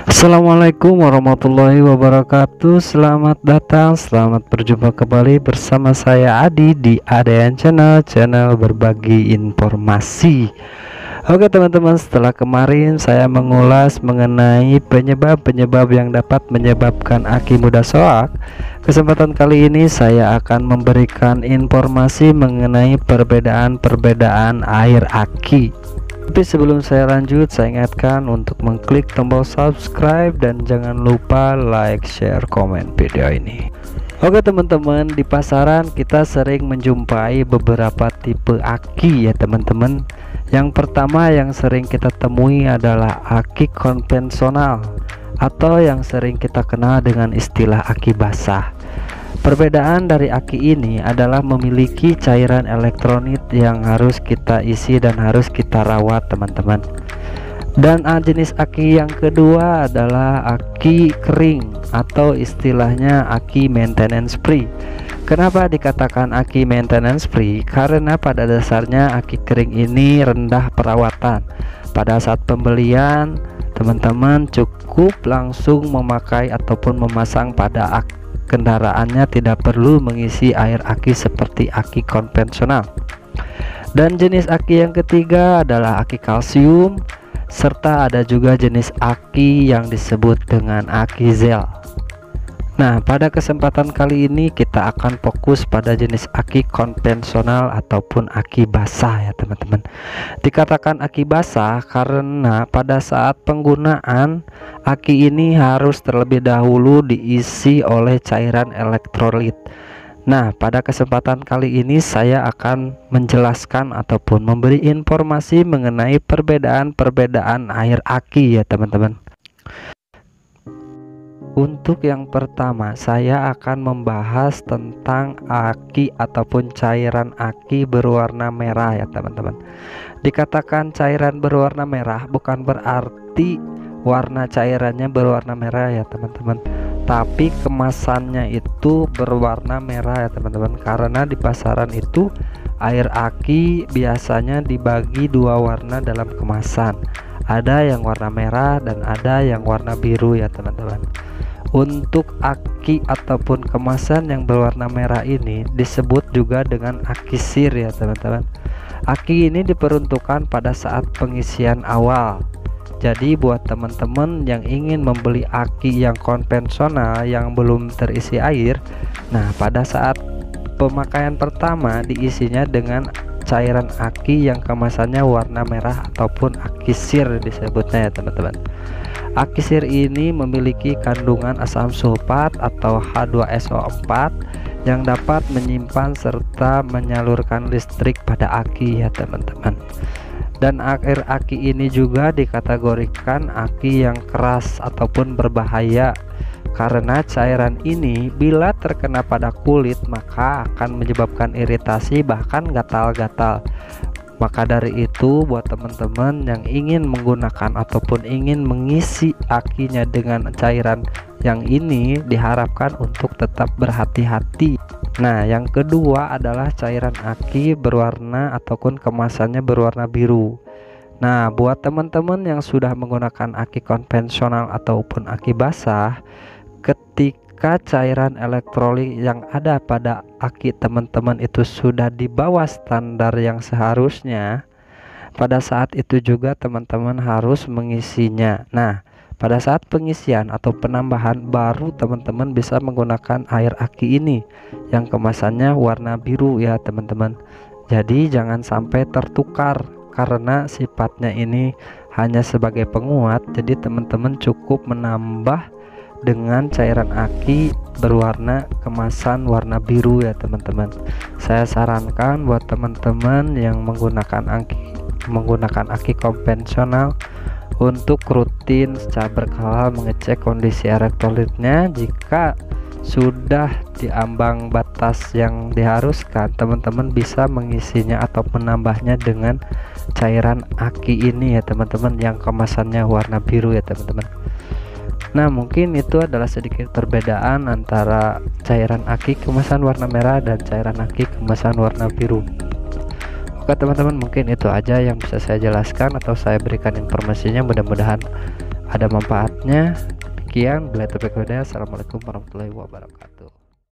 Assalamualaikum warahmatullahi wabarakatuh. Selamat datang, selamat berjumpa kembali bersama saya Adi di ADN Channel berbagi informasi. Oke teman-teman, setelah kemarin saya mengulas mengenai penyebab-penyebab yang dapat menyebabkan aki mudah soak, kesempatan kali ini saya akan memberikan informasi mengenai perbedaan-perbedaan air aki. Tapi sebelum saya lanjut, saya ingatkan untuk mengklik tombol subscribe dan jangan lupa like, share, komen video ini. Oke teman-teman, di pasaran kita sering menjumpai beberapa tipe aki ya teman-teman. Yang pertama yang sering kita temui adalah aki konvensional atau yang sering kita kenal dengan istilah aki basah. Perbedaan dari aki ini adalah memiliki cairan elektrolit yang harus kita isi dan harus kita rawat teman-teman. Dan jenis aki yang kedua adalah aki kering atau istilahnya aki maintenance free. Kenapa dikatakan aki maintenance free? Karena pada dasarnya aki kering ini rendah perawatan. Pada saat pembelian, teman-teman cukup langsung memakai ataupun memasang pada kendaraannya, tidak perlu mengisi air aki seperti aki konvensional. Dan jenis aki yang ketiga adalah aki kalsium, serta ada juga jenis aki yang disebut dengan aki zel. Nah, pada kesempatan kali ini kita akan fokus pada jenis aki konvensional ataupun aki basah ya teman-teman. Dikatakan aki basah karena pada saat penggunaan aki ini harus terlebih dahulu diisi oleh cairan elektrolit. Nah, pada kesempatan kali ini saya akan menjelaskan ataupun memberi informasi mengenai perbedaan-perbedaan air aki ya teman-teman. Untuk yang pertama, saya akan membahas tentang aki ataupun cairan aki berwarna merah ya teman-teman. Dikatakan cairan berwarna merah bukan berarti warna cairannya berwarna merah ya teman-teman, tapi kemasannya itu berwarna merah ya teman-teman. Karena di pasaran itu air aki biasanya dibagi dua warna dalam kemasan, ada yang warna merah dan ada yang warna biru ya teman-teman. Untuk aki ataupun kemasan yang berwarna merah ini disebut juga dengan aki sir ya teman-teman. Aki ini diperuntukkan pada saat pengisian awal. Jadi buat teman-teman yang ingin membeli aki yang konvensional yang belum terisi air, nah pada saat pemakaian pertama diisinya dengan cairan aki yang kemasannya warna merah ataupun aki sir disebutnya ya teman-teman. Aki sir ini memiliki kandungan asam sulfat atau H2SO4 yang dapat menyimpan serta menyalurkan listrik pada aki ya teman-teman. Dan air aki ini juga dikategorikan aki yang keras ataupun berbahaya karena cairan ini bila terkena pada kulit maka akan menyebabkan iritasi bahkan gatal-gatal. Maka dari itu buat teman-teman yang ingin menggunakan ataupun ingin mengisi akinya dengan cairan yang ini diharapkan untuk tetap berhati-hati. Nah, yang kedua adalah cairan aki berwarna ataupun kemasannya berwarna biru. Nah, buat teman-teman yang sudah menggunakan aki konvensional ataupun aki basah, ketika cairan elektrolit yang ada pada aki teman-teman itu sudah di bawah standar yang seharusnya, pada saat itu juga teman-teman harus mengisinya. Nah, pada saat pengisian atau penambahan baru teman-teman bisa menggunakan air aki ini yang kemasannya warna biru ya teman-teman. Jadi jangan sampai tertukar karena sifatnya ini hanya sebagai penguat. Jadi teman-teman cukup menambah dengan cairan aki berwarna kemasan warna biru ya teman-teman. Saya sarankan buat teman-teman yang menggunakan aki konvensional untuk rutin secara berkala mengecek kondisi elektrolitnya. Jika sudah di ambang batas yang diharuskan, teman-teman bisa mengisinya atau menambahnya dengan cairan aki ini ya teman-teman yang kemasannya warna biru ya teman-teman. Nah, mungkin itu adalah sedikit perbedaan antara cairan aki kemasan warna merah dan cairan aki kemasan warna biru. Oke teman-teman, mungkin itu aja yang bisa saya jelaskan atau saya berikan informasinya. Mudah-mudahan ada manfaatnya. Demikian, bila taufiq wal hidayah. Assalamualaikum warahmatullahi wabarakatuh.